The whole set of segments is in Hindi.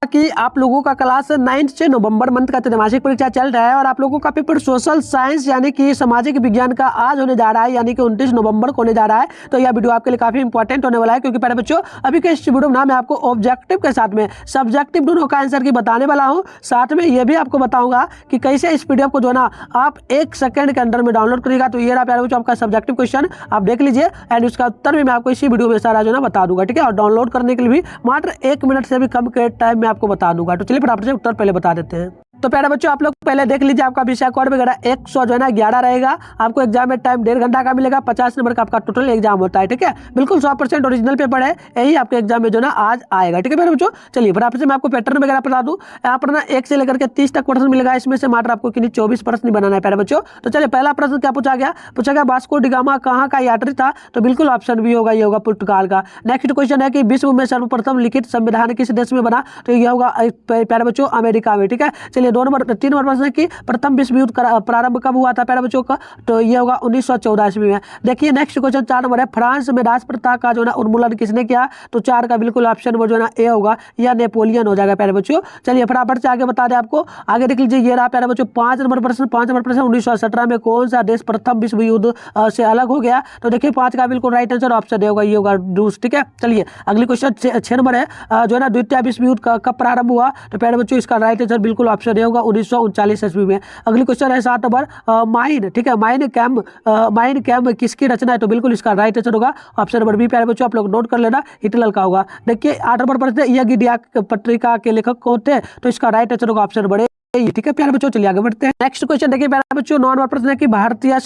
कि आप लोगों का क्लास 9 से नवंबर मंथ का त्रैमासिक परीक्षा चल रहा है और आप लोगों का पेपर सोशल साइंस यानी कि सामाजिक विज्ञान का आज होने जा रहा है, यानी कि 29 नवंबर को होने जा रहा है। तो यह वीडियो आपके लिए काफी इंपॉर्टेंट होने वाला है, क्योंकि प्यारे बच्चों अभी के इस वीडियो में मैं आपको ऑब्जेक्टिव के साथ में सब्जेक्टिव दोनों का आंसर की बताने वाला हूँ। साथ में यह भी आपको बताऊंगा कि कैसे इस पीडीएफ को जो ना आप 1 सेकंड के अंदर में डाउनलोड करिएगा। तो ये रहा प्यारे बच्चों आपका सब्जेक्टिव क्वेश्चन, आप देख लीजिए एंड उसका उत्तर भी मैं आपको इसी वीडियो में सारा जो ना बता दूंगा, ठीक है। और डाउनलोड करने के लिए भी मात्र 1 मिनट से भी कम के टाइम में आपको बता दूंगा। तो चलिए फटाफट से उत्तर पहले बता देते हैं। तो प्यारे बच्चों आप लोग पहले देख लीजिए, आपका विषय कोड वगैरह 100 जो है ना 11 रहेगा। आपको एग्जाम में टाइम 1.5 घंटा का मिलेगा। 50 नंबर का आपका टोटल एग्जाम होता है, ठीक है। बिल्कुल 100% ओरिजिनल पेपर है, यही आपके एग्जाम में जो ना आज आएगा, ठीक है प्यारे बच्चों। चलिए फटाफट से मैं आपको पैटर्न वगैरह बता दूं। यहाँ पर ना 1 से लेकर के 30 तक प्रश्न मिलेगा, इसमें से मात्र आपको किन्हीं 24 प्रश्न बनाना है प्यारे बच्चों। तो चलिए पहला प्रश्न क्या पूछा गया वास्को डी गामा कहाँ का यात्री था? तो बिल्कुल ऑप्शन बी होगा, ये होगा पुर्तगाल का। नेक्स्ट क्वेश्चन है कि विश्व में सर्वप्रथम लिखित संविधान किस देश में बना? तो ये होगा प्यारे बच्चों अमेरिका में, ठीक है। चलिए 3 नंबर प्रश्न है कि प्रथम विश्व युद्ध प्रारंभ कब हुआ था प्यारे बच्चों का? तो ये होगा 1914 ईस्वी में। देखिए नेक्स्ट क्वेश्चन 4 नंबर है, फ्रांस में राजप्रथा का जो ना उन्मूलन किसने किया? तो 4 का बिल्कुल ऑप्शन नंबर जो ना ए होगा, या नेपोलियन हो जाएगा प्यारे बच्चों। चलिए फटाफट से आगे बता दें आपको, आगे देख लीजिए ये रहा प्यारे बच्चों 5 नंबर प्रश्न। 1917 में कौन सा देश प्रथम विश्व युद्ध से अलग हो गया? तो देखिए 5 का बिल्कुल राइट आंसर ऑप्शन होगा, ये होगा रूस, ठीक है। चलिए अगली क्वेश्चन 6 नंबर है, जो है ना द्वितीय विश्व युद्ध कब प्रारंभ हुआ? तो प्यारे बच्चों इसका राइट आंसर बिल्कुल ऑप्शन ए होगा 1939 ईस्वी में। अगली क्वेश्चन है 7 नंबर, माइन, ठीक है। माइन कैम्प किसकी रचना है? तो बिल्कुल इसका राइट आंसर होगा ऑप्शन नंबर बी प्यारे बच्चों, आप लोग नोट कर लेना, हिटलर का होगा। देखिए 8 नंबर प्रश्न, यह गिडिया पत्रिका के लेखक कौन थे? तो इसका राइट आंसर होगा ऑप्शन नंबर, ठीक है प्यारे बच्चों। चलिए आगे बढ़ते हैं। नेक्स्ट क्वेश्चन देखिए प्यारे बच्चों 9 नंबर प्रश्न है कि भारतीय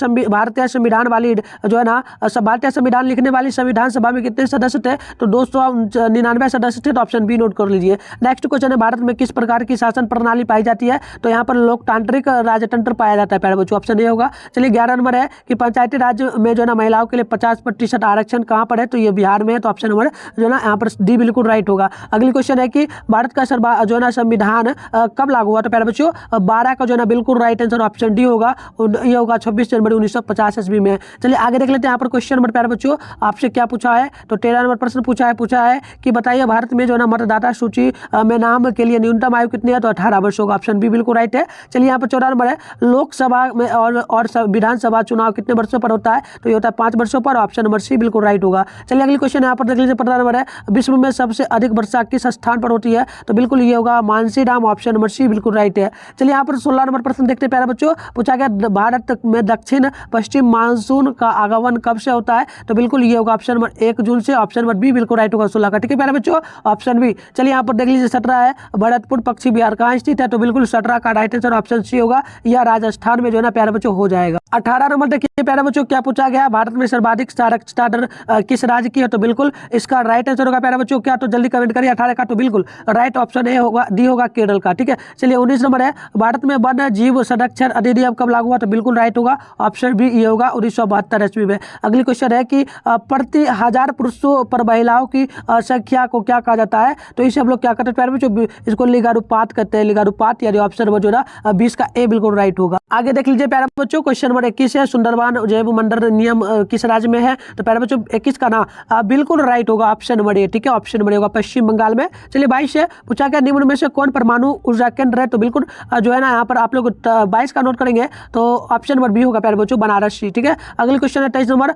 संविधान वाली जो है ना भारतीय संविधान लिखने वाली संविधान सभा में कितने सदस्य थे? तो 299 सदस्य थे, तो ऑप्शन बी नोट कर लीजिए। नेक्स्ट क्वेश्चन है, भारत में किस प्रकार की शासन प्रणाली पाई जाती है? तो यहाँ पर लोकतांत्रिक राजतंत्र पाया जाता है प्यारे बच्चों, ऑप्शन ए होगा। चलिए 11 नंबर है कि पंचायती राज में जो ना महिलाओं के लिए 50% आरक्षण कहाँ पर है? तो ये बिहार में है, तो ऑप्शन नंबर जो ना यहाँ पर डी बिल्कुल राइट होगा। अगली क्वेश्चन है कि भारत का जो ना संविधान कब लागू हुआ? तो प्यारे बच्चों 12 का जो है ना बिल्कुल राइट आंसर ऑप्शन डी होगा, ये होगा 26 जनवरी 1950 ईस्वी में। चलिए आगे देख लेते हैं यहाँ पर क्वेश्चन नंबर प्यारे बच्चों आपसे क्या पूछा है। तो 13 नंबर प्रश्न पूछा है कि बताइए भारत में जो है ना मतदाता सूची में नाम के लिए न्यूनतम आयु कितनी है? तो 18 वर्ष होगा, ऑप्शन बी बिल्कुल राइट है। चलिए यहाँ पर 14 नंबर है, लोकसभा में और विधानसभा चुनाव कितने वर्षों पर होता है? तो ये होता है 5 वर्षों पर, ऑप्शन नंबर सी बिल्कुल राइट होगा। चलिए अगली क्वेश्चन यहाँ पर देख लीजिए 15 नंबर है, विश्व में सबसे अधिक वर्षा किस स्थान पर होती है? तो बिल्कुल ये होगा Mansi dam, option number C बिल्कुल राइट है। चलिए यहाँ पर 16 नंबर प्रश्न देखते हैं प्यारे बच्चों, पूछा गया भारत में दक्षिण पश्चिम मानसून का आगमन कब से होता है? तो बिल्कुल ये होगा ऑप्शन नंबर 1 जून से, ऑप्शन नंबर बी बिल्कुल राइट होगा 16 का, ठीक है प्यारे बच्चों, ऑप्शन बी। चलिए यहाँ पर देख लीजिए 17 है, भरतपुर पश्चिम बिहार कहाँ स्थित है? तो बिल्कुल 17 का राइट आंसर ऑप्शन सी होगा, यह राजस्थान में जो है ना प्यारे बच्चों हो जाएगा। 18 नंबर देखिए प्यारे बच्चों क्या पूछा गया, भारत में सर्वाधिक साक्षरता दर किस राज्य की है? तो बिल्कुल इसका राइट आंसर होगा प्यारे बच्चों क्या? तो जल्दी कमेंट करिए 18 का, तो बिल्कुल राइट ऑप्शन ए होगा, डी होगा केरल का, ठीक है। चलिए 19 नंबर है, भारत में वन्य जीव संरक्षण अधिनियम कब लागू हुआ? तो बिल्कुल राइट होगा, ऑप्शन बी ये होगा 1972 ईस्वी में। अगली क्वेश्चन है कि प्रति 1000 पुरुषों पर महिलाओं की संख्या को क्या कहा जाता है? तो इसे हम लोग क्या करते हैं प्यारे बच्चों, इसको लिंगानुपात कहते हैं, लिंगानुपात, यानी ऑप्शन नंबर जो ना 20 का ए बिल्कुल राइट होगा। आगे देख लीजिए प्यारे बच्चों क्वेश्चन नंबर 21 है, सुंदरबान जैव मंडल नियम किस राज्य में है? तो प्यारे बच्चों 21 का ना बिल्कुल राइट होगा ऑप्शन नंबर ए, ठीक है, ऑप्शन नंबर होगा पश्चिम बंगाल में। चलिए 22 है, पूछा गया निम्न में से कौन परमाणु ऊर्जा केंद्र है? तो बिल्कुल जो है ना यहाँ पर आप लोग 22 का नोट करेंगे, तो ऑप्शन नंबर बी होगा प्यारे बच्चों बनारस, ठीक है। अगली क्वेश्चन है 23 नंबर,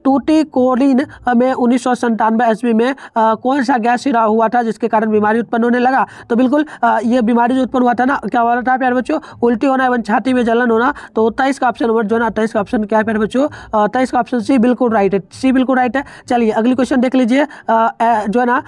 टूटिकोलिन में 1997 ईस्वी में कौन सा गैस सिरा हुआ था जिसके कारण बीमारी उत्पन्न होने लगा? तो बिल्कुल ये बीमारी जो उत्पन्न हुआ था ना, क्या हुआ था प्यारे बच्चों? उल्टी होना एवं छाती में जलन होना। तो 23 का ऑप्शन नंबर जो है ना 23 का ऑप्शन क्या है प्यारे बच्चों? 23 का ऑप्शन सी बिल्कुल राइट है, सी बिल्कुल राइट है। चलिए अगली क्वेश्चन देख लीजिए, जो है ना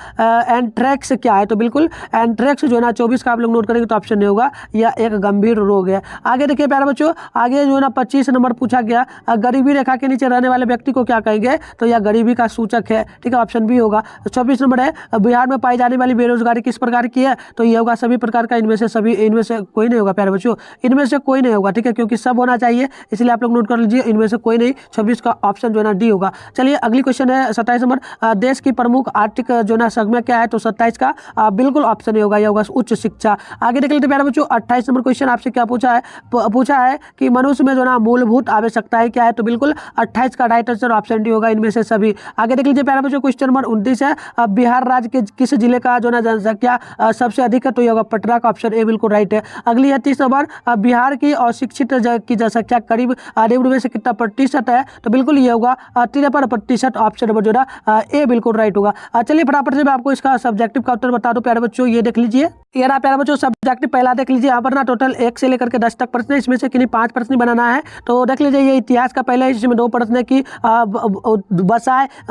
एंथ्रेक्स क्या है? तो बिल्कुल एंथ्रेक्स जो है ना 24 का आप लोग नोट करेंगे, तो ऑप्शन नहीं होगा, यह एक गंभीर रोग है। आगे देखिए प्यारे बच्चों, आगे जो है ना 25 नंबर पूछा गया, गरीबी रेखा के नीचे रहने वाले व्यक्ति को क्या कहेंगे? तो यह गरीबी का सूचक है, ठीक है, ऑप्शन बी होगा। 26 नंबर है, बिहार में पाई जाने वाली बेरोजगारी किस प्रकार की है? तो यह होगा सभी प्रकार का, इनमें से कोई नहीं होगा प्यारे बच्चों, इनमें से कोई नहीं होगा, ठीक है, क्योंकि सब होना चाहिए, इसलिए आप लोग नोट कर लीजिए, इनमें से कोई नहीं। 26 का ऑप्शन जो है ना डी होगा। चलिए अगली क्वेश्चन है 27 नंबर, देश की प्रमुख आर्थिक जो ना संख्या क्या है? तो 27 का बिल्कुल ऑप्शन नहीं होगा, यह होगा उच्च शिक्षा। आगे देख लेते हैं प्यारे बच्चों 28 नंबर क्वेश्चन आपसे क्या पूछा है कि मनुष्य में जो ना मूलभूत आवश्यकताएं क्या है, तो बिल्कुल 28 का राइट आंसर ऑप्शन डी होगा इनमें से सभी। आगे देख लीजिए प्यारे बच्चों क्वेश्चन नंबर 29 है बिहार राज्य के किस जिले का जो ना जनसंख्या सबसे अधिक है, तो ये होगा पटना का ऑप्शन ए बिल्कुल राइट है। अगली है 30 नंबर बिहार की अशिक्षित की जनसंख्या करीब निम्न में से कितना प्रतिशत है, तो बिल्कुल ये होगा 53%, ऑप्शन नंबर जो ना ए बिल्कुल राइट होगा। चलिए फटाफट से मैं आपको इसका सब्जेक्टिव का उत्तर बता दूं प्यारे बच्चों, ये देख लीजिए। ये रहा प्यारे बच्चों सब्जेक्टिव पहला देख लीजिए। यहाँ पर ना टोटल 1 से लेकर के 10 तक प्रश्न है, इसमें से किन्हीं 5 प्रश्न बनाना है। तो देख लीजिए ये इतिहास का पहला है, इसमें 2 प्रश्न है कि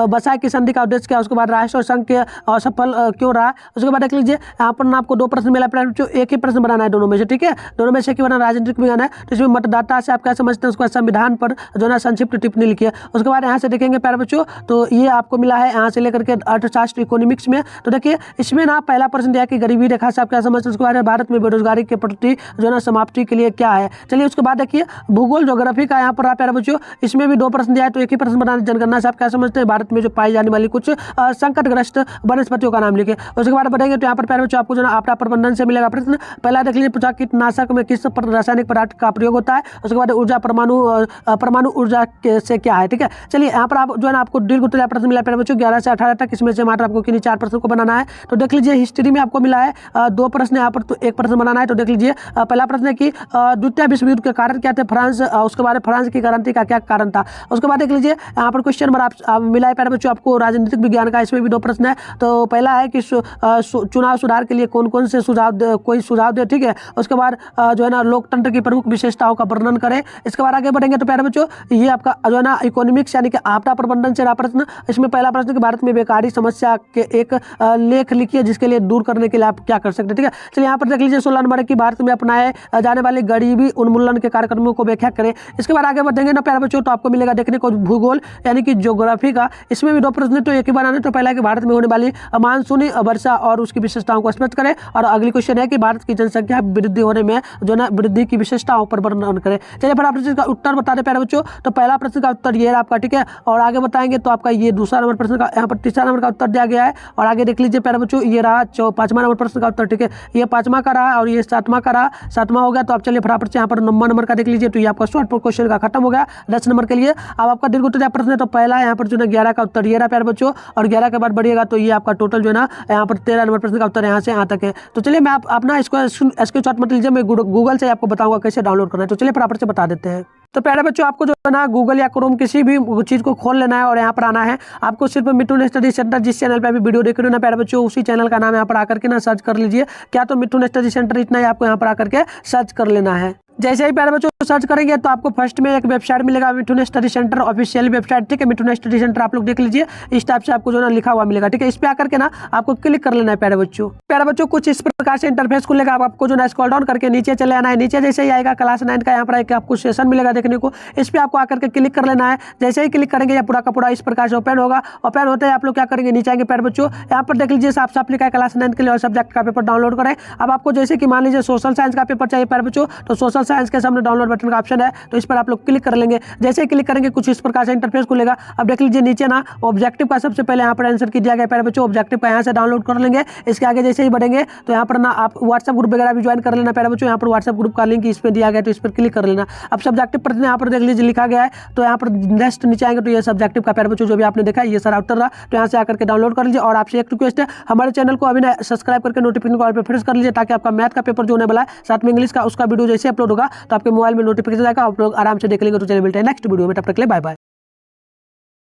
बसाए की संधि का उद्देश्य क्या है, उसके बाद राष्ट्र और संघ के असफल क्यों रहा। उसके बाद देख लीजिए यहाँ पर ना आपको 2 प्रश्न मिला प्यारे बच्चों, एक ही प्रश्न बनाना है दोनों में से, ठीक है, दोनों में से केवल राजनीतिक विज्ञान है। तो इसमें मतदाता से आप क्या समझते हैं, उसका संविधान पर जो ना संक्षिप्त टिप्पणी लिखी है। उसके बाद यहाँ से देखेंगे प्यारे बच्चों, तो ये आपको मिला है यहाँ से लेकर के अर्थशास्त्र इकोनॉमिक्स में। तो देखिए इसमें ना पहला प्रश्न दिया कि गरीबी रेखा से आप क्या समझते हैं, उसके बाद भारत में बेरोजगारी के प्रति जो ना समाप्ति के लिए क्या है। चलिए उसके बाद देखिए भूगोल ज्योग्राफी का यहाँ पर प्यारे बच्चों, इसमें भी 2 प्रश्न दिया है, तो एक ही प्रश्न बनाना, जनगणना से आप क्या समझते हैं, भारत में जो पाई जाने वाली कुछ संकटग्रस्त वनस्पतियों का नाम लिखे। उसके बाद बढ़ेंगे तो यहाँ पर प्यारे बच्चों आपको जो ना आपदा प्रबंधन से मिलेगा प्रश्न। पहला देख लीजिए पूछा कीटनाशक में किस रासायनिक पदार्थ का प्रयोग होता है। उसके बाद ऊर्जा परमाणु ऊर्जा से क्या है, ठीक है। चलिए यहाँ पर आप जो है ना आपको दीर्घ उत्तर प्रश्न मिला प्यारे बच्चों 11 से 18 तक, इसमें से मात्र आपको किन्हीं 4 प्रश्नों को बनाना है। तो देख लीजिए हिस्ट्री में आपको मिला है 2 प्रश्न, यहाँ पर तो 1 प्रश्न बनाना है। तो देख लीजिए पहला प्रश्न है कि द्वितीय विश्व युद्ध के कारण क्या थे फ्रांस, उसके बाद फ्रांस की क्रांति का क्या कारण था। उसके बाद देख लीजिए यहाँ पर क्वेश्चन नंबर आप मिला है प्यारे बच्चों आपको राजनीतिक विज्ञान का, इसमें भी 2 प्रश्न है। तो पहला है कि चुनाव सुधार के लिए कौन कौन से सुझाव दे, ठीक है। उसके बाद जो है ना लोकतंत्र की प्रमुख विशेषताओं का वर्णन करें। इसके बाद आगे बढ़ेंगे तो प्यारे बच्चों ये आपका जो है ना इकोनॉमिक्स यानी कि आपदा प्रबंधन से रहा प्रश्न। इसमें पहला प्रश्न कि भारत में बेकारी समस्या के एक लेख लिखिए जिसके लिए दूर करने के लिए आप क्या कर सकते हैं, ठीक है। चलिए यहाँ पर देख लीजिए 16 नंबर की भारत में अपनाए जाने वाले गरीबी उन्मूलन के कार्यक्रमों को व्याख्या करें। इसके बाद आगे बढ़ेंगे ना प्यारे बच्चों, तो आपको मिलेगा देखने को भूगोल यानी कि ज्योग्राफी का, इसमें भी 2 प्रश्न तो एक ही बनाने। तो पहला है कि भारत में होने वाली मानसूनी वर्षा और उसकी विशेषताओं को स्पष्ट करें, और अगली क्वेश्चन है कि भारत की जनसंख्या वृद्धि होने में जो ना वृद्धि की विशेषताओं पर वर्णन करें। चलिए फटाफट इसका उत्तर बता दें प्यारे बच्चों। तो पहला प्रश्न का उत्तर ये है आपका, ठीक है, और आगे बताएंगे तो आपका ये दूसरा नंबर प्रश्न का यहाँ पर तीसरा नंबर का उत्तर दिया गया है। और आगे देख लीजिए प्यारे बच्चों ये रहा 5वां नंबर प्रश्न का उत्तर, ठीक है, ये 5वां का रहा और ये 7वां का रहा, 7वां हो गया। तो आप चलिए फटाफट से यहाँ पर 9वां नंबर का देख लीजिए, तो ये आपका शॉर्ट क्वेश्चन का खत्म हो गया 10 नंबर के लिए। अब आपका दीर्घ उत्तर प्रश्न है, तो पहला यहाँ पर जो है 11 का उत्तर ये रहा प्यारे बच्चों, और 11 के बाद बढ़िएगा तो ये आपका टोटल जो है ना यहाँ पर 13 नंबर प्रश्न का उत्तर यहाँ से यहाँ तक है। तो चलिए मैं अपना इसको स्क्रीनशॉट मत लीजिए, मैं गूगल से आपको बताऊंगा कैसे डाउनलोड करना है। तो चलिए फटाफट से बता देते हैं। तो प्यारे बच्चों आपको जो है ना गूगल या क्रोम किसी भी चीज़ को खोल लेना है और यहाँ पर आना है। आपको सिर्फ मिथुन स्टडी सेंटर जिस चैनल पे अभी वीडियो देख रहे हो ना प्यारे बच्चों, उसी चैनल का नाम यहाँ पर आकर के ना सर्च कर लीजिए। क्या तो मिथुन स्टडी सेंटर, इतना ही आपको यहाँ पर आकर के सर्च कर लेना है। जैसे ही प्यारे बच्चों सर्च करेंगे तो आपको फर्स्ट में एक वेबसाइट मिलेगा मिथुन स्टडी सेंटर ऑफिशियल वेबसाइट, ठीक है, मिथुन स्टडी सेंटर आप लोग देख लीजिए, इस टाइप से आपको जो ना लिखा हुआ मिलेगा, ठीक है। इस पे आकर के ना आपको क्लिक कर लेना है प्यारे बच्चों। प्यारे बच्चों कुछ इस प्रकार से इंटरफेस खुलेगा, आपको जो ना स्क्रॉल डाउन करके नीचे चले आना है। नीचे जैसे ही आएगा क्लास 9 का यहाँ पर एक आपको सेशन मिलेगा देखने को, इस पे आपको आकर के क्लिक कर लेना है। जैसे ही क्लिक करेंगे या पूरा का पूरा इस प्रकार से ओपन होगा। ओपन होते ही आप लोग क्या करेंगे, नीचे आएंगे प्यारे बच्चों, यहाँ पर देख लीजिए साफ साफ लिखा है क्लास 9 के लिए और सब्जेक्ट का पेपर डाउनलोड करें। अब आपको जैसे कि मान लीजिए सोशल साइंस का पेपर चाहिए प्यारे बच्चों, तो सोशल साइंस के सामने डाउनलोड बटन का ऑप्शन है, तो इस पर आप लोग क्लिक कर लेंगे। जैसे ही क्लिक करेंगे कुछ इस प्रकार से इंटरफेस खुलेगा। अब देख लीजिए नीचे ना ऑब्जेक्टिव का सबसे पहले यहाँ पर आंसर की दिया गया प्यारे बच्चों, ऑब्जेक्टिव का यहाँ से डाउनलोड कर लेंगे। इसके आगे जैसे ही बढ़ेंगे तो यहाँ पर ना आप व्हाट्सएप ग्रुप वगैरह भी ज्वाइन कर लेना प्यारे बच्चों। यहाँ पर व्हाट्सएप ग्रुप का लिंक इस पर दिया गया, तो इस पर क्लिक कर लेना। अब सब्जेक्टिव प्रश्न यहाँ पर देख लीजिए लिखा गया है, तो यहाँ पर नेक्स्ट नीचे आएंगे तो ये सब्जेक्टिव का प्यारे बच्चों जो भी आपने देखा ये सारा उत्तर रहा, तो यहाँ से आकर के डाउनलोड कर लीजिए। और आपसे एक रिक्वेस्ट है, हमारे चैनल को अभी ना सब्सक्राइब करके नोटिफिकेशन कॉल पर प्रेस कर लीजिए, ताकि आपका मैथ का पेपर जो होने वाला है साथ में इंग्लिश का, उसका वीडियो जैसे अपलोड होगा तो आपके मोबाइल में नोटिफिकेशन आएगा, आप लोग आराम से देख लेंगे। तो चलिए मिलते हैं नेक्स्ट वीडियो में, तब तक के लिए बाय बाय।